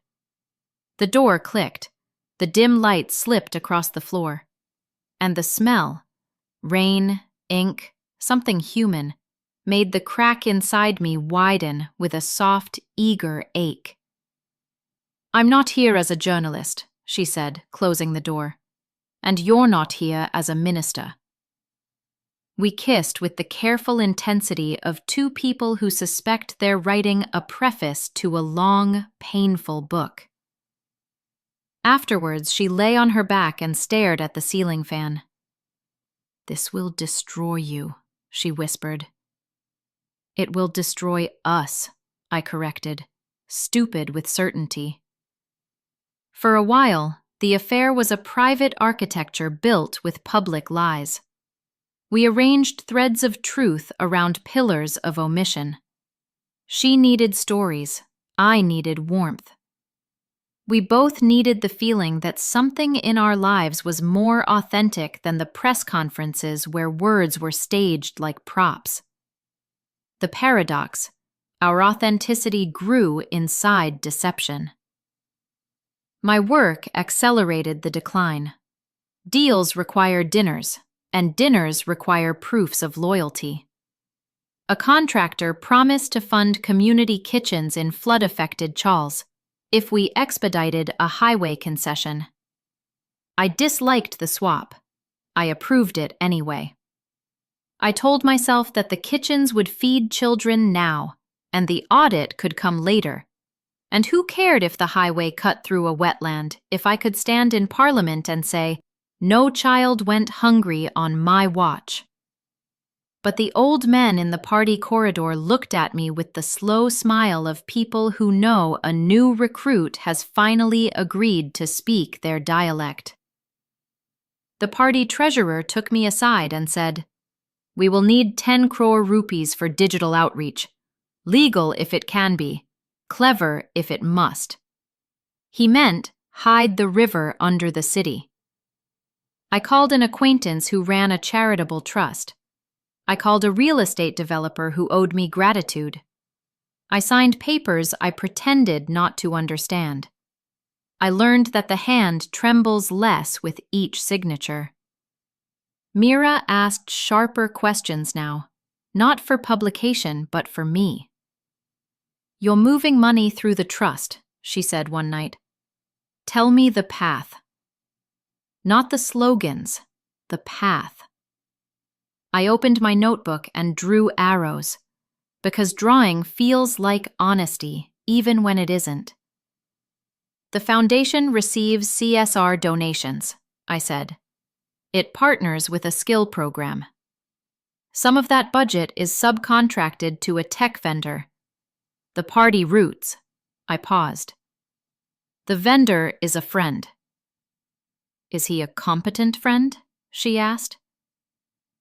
The door clicked, the dim light slipped across the floor, and the smell, rain, ink, something human, made the crack inside me widen with a soft, eager ache. "I'm not here as a journalist," she said, closing the door. "And you're not here as a minister." We kissed with the careful intensity of two people who suspect they're writing a preface to a long, painful book. Afterwards, she lay on her back and stared at the ceiling fan. "This will destroy you," she whispered. "It will destroy us," I corrected, stupid with certainty. For a while, the affair was a private architecture built with public lies. We arranged threads of truth around pillars of omission. She needed stories, I needed warmth. We both needed the feeling that something in our lives was more authentic than the press conferences where words were staged like props. The paradox, our authenticity grew inside deception. My work accelerated the decline. Deals require dinners, and dinners require proofs of loyalty. A contractor promised to fund community kitchens in flood-affected chawls if we expedited a highway concession. I disliked the swap. I approved it anyway. I told myself that the kitchens would feed children now, and the audit could come later. And who cared if the highway cut through a wetland if I could stand in Parliament and say, "No child went hungry on my watch"? But the old men in the party corridor looked at me with the slow smile of people who know a new recruit has finally agreed to speak their dialect. The party treasurer took me aside and said, "We will need 10 crore rupees for digital outreach. Legal if it can be, clever if it must." He meant hide the river under the city. I called an acquaintance who ran a charitable trust. I called a real estate developer who owed me gratitude. I signed papers I pretended not to understand. I learned that the hand trembles less with each signature. Mira asked sharper questions now, not for publication, but for me. "You're moving money through the trust," she said one night. "Tell me the path." Not the slogans, the path. I opened my notebook and drew arrows, because drawing feels like honesty, even when it isn't. "The foundation receives CSR donations," I said. "It partners with a skill program. Some of that budget is subcontracted to a tech vendor. The party roots." I paused. "The vendor is a friend." "Is he a competent friend?" she asked.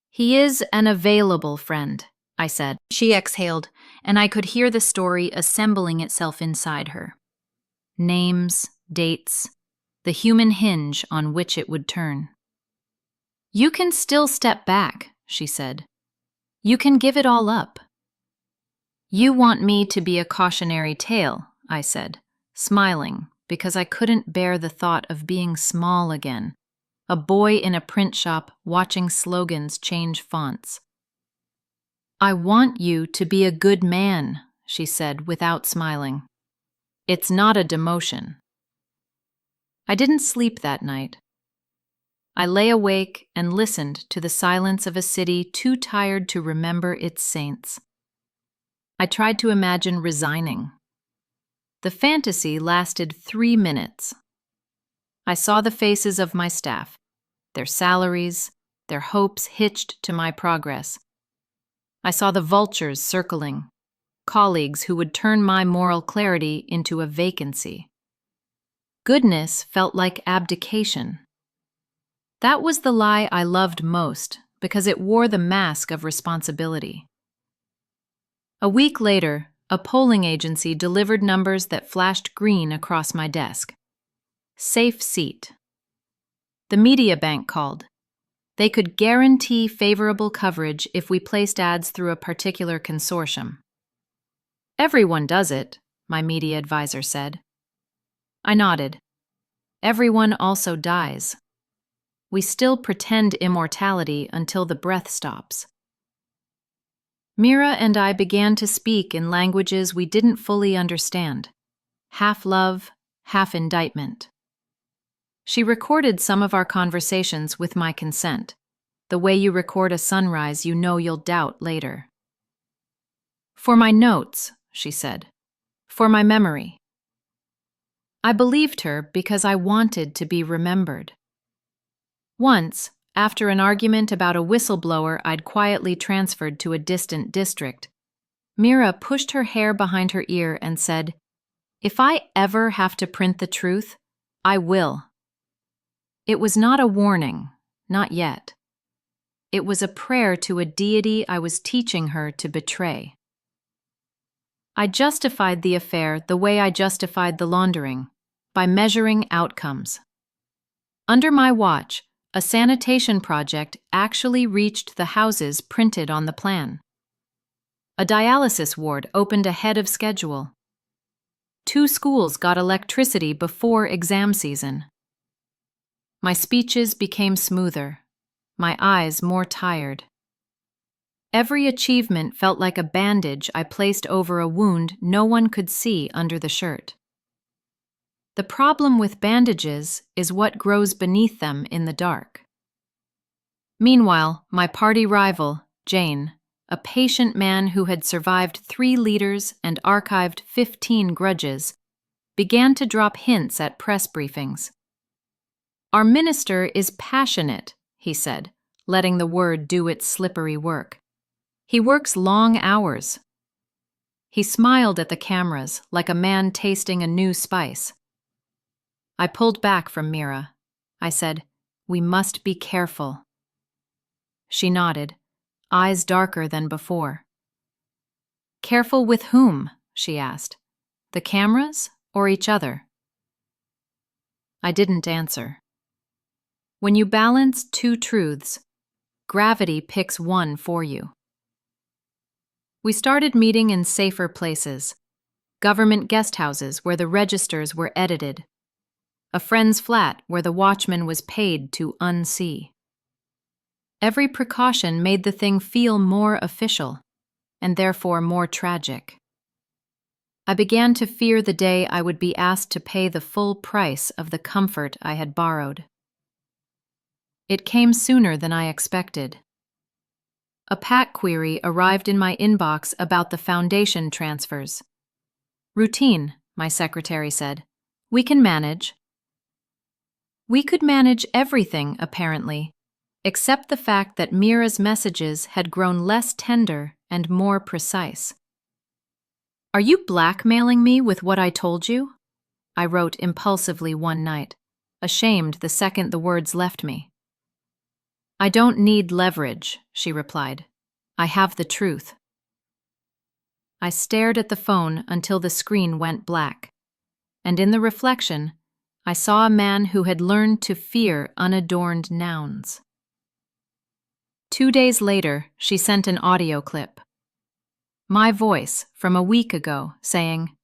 "He is an available friend," I said. She exhaled, and I could hear the story assembling itself inside her. Names, dates, the human hinge on which it would turn. "You can still step back," she said. "You can give it all up." "You want me to be a cautionary tale," I said, smiling, because I couldn't bear the thought of being small again. A boy in a print shop watching slogans change fonts. "I want you to be a good man," she said without smiling. It's not a demotion. I didn't sleep that night. I lay awake and listened to the silence of a city too tired to remember its saints. I tried to imagine resigning. The fantasy lasted 3 minutes. I saw the faces of my staff, their salaries, their hopes hitched to my progress. I saw the vultures circling, colleagues who would turn my moral clarity into a vacancy. Goodness felt like abdication. That was the lie I loved most because it wore the mask of responsibility. A week later, a polling agency delivered numbers that flashed green across my desk. Safe seat. The media bank called. They could guarantee favorable coverage if we placed ads through a particular consortium. Everyone does it, my media advisor said. I nodded. Everyone also dies. We still pretend immortality until the breath stops. Mira and I began to speak in languages we didn't fully understand, half love, half indictment. She recorded some of our conversations with my consent, the way you record a sunrise you know you'll doubt later. For my notes, she said, for my memory. I believed her because I wanted to be remembered. Once, after an argument about a whistleblower I'd quietly transferred to a distant district, Mira pushed her hair behind her ear and said, "If I ever have to print the truth, I will." It was not a warning, not yet. It was a prayer to a deity I was teaching her to betray. I justified the affair the way I justified the laundering, by measuring outcomes. Under my watch, a sanitation project actually reached the houses printed on the plan. A dialysis ward opened ahead of schedule. 2 schools got electricity before exam season. My speeches became smoother, my eyes more tired. Every achievement felt like a bandage I placed over a wound no one could see under the shirt. The problem with bandages is what grows beneath them in the dark. Meanwhile, my party rival, Jane, a patient man who had survived 3 leaders and archived 15 grudges, began to drop hints at press briefings. "Our minister is passionate," he said, letting the word do its slippery work. "He works long hours." He smiled at the cameras like a man tasting a new spice. I pulled back from Mira. I said, "We must be careful." She nodded, eyes darker than before. "Careful with whom?" she asked. "The cameras or each other?" I didn't answer. When you balance 2 truths, gravity picks one for you. We started meeting in safer places, government guest houses where the registers were edited, a friend's flat where the watchman was paid to unsee. Every precaution made the thing feel more official, and therefore more tragic. I began to fear the day I would be asked to pay the full price of the comfort I had borrowed. It came sooner than I expected. A PAC query arrived in my inbox about the foundation transfers. "Routine," my secretary said. "We can manage." We could manage everything, apparently, except the fact that Mira's messages had grown less tender and more precise. "Are you blackmailing me with what I told you?" I wrote impulsively one night, ashamed the second the words left me. "I don't need leverage," she replied. "I have the truth." I stared at the phone until the screen went black, and in the reflection, I saw a man who had learned to fear unadorned nouns. 2 days later, she sent an audio clip. My voice from a week ago saying,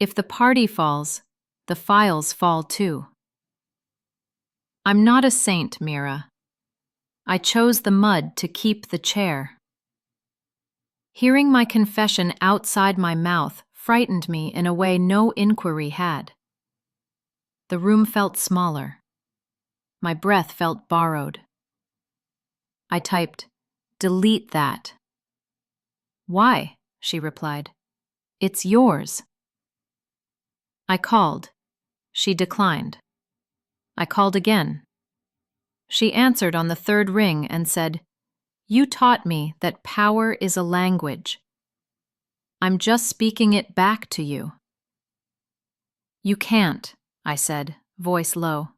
"If the party falls, the files fall too." I'm not a saint, Mira. I chose the mud to keep the chair. Hearing my confession outside my mouth frightened me in a way no inquiry had. The room felt smaller. My breath felt borrowed. I typed, "Delete that." "Why?" she replied. "It's yours." I called. She declined. I called again. She answered on the third ring and said, "You taught me that power is a language. I'm just speaking it back to you." "You can't," I said, voice low.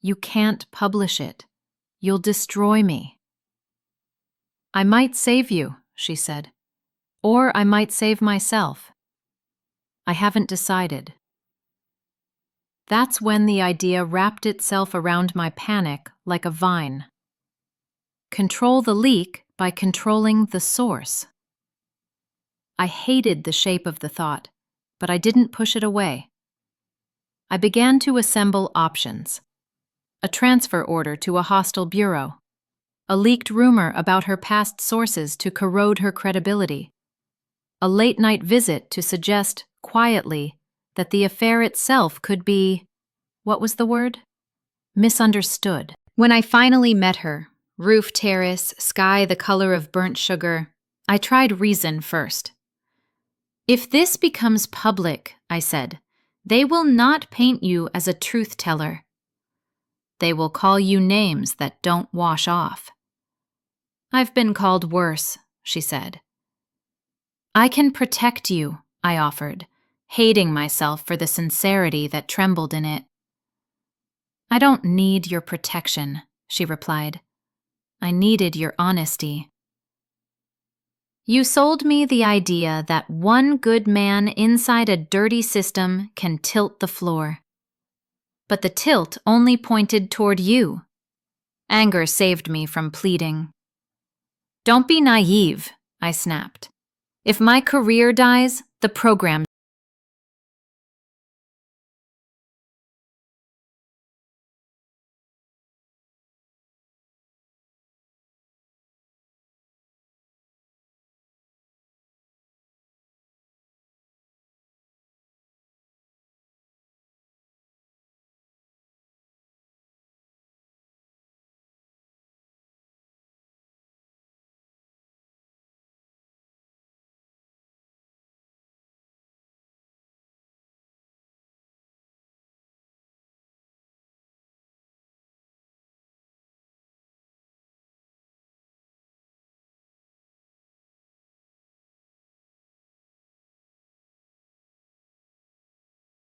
"You can't publish it. You'll destroy me." "I might save you," she said, "or I might save myself. I haven't decided." That's when the idea wrapped itself around my panic like a vine. Control the leak by controlling the source. I hated the shape of the thought, but I didn't push it away. I began to assemble options. A transfer order to a hostile bureau. A leaked rumor about her past sources to corrode her credibility. A late-night visit to suggest, quietly, that the affair itself could be, what was the word? Misunderstood. When I finally met her, roof terrace, sky the color of burnt sugar, I tried reason first. "If this becomes public," I said, "they will not paint you as a truth teller. They will call you names that don't wash off." "I've been called worse," she said. "I can protect you," I offered, hating myself for the sincerity that trembled in it. "I don't need your protection," she replied. "I needed your honesty." "You sold me the idea that one good man inside a dirty system can tilt the floor. But the tilt only pointed toward you." Anger saved me from pleading. "Don't be naive," I snapped. "If my career dies, the program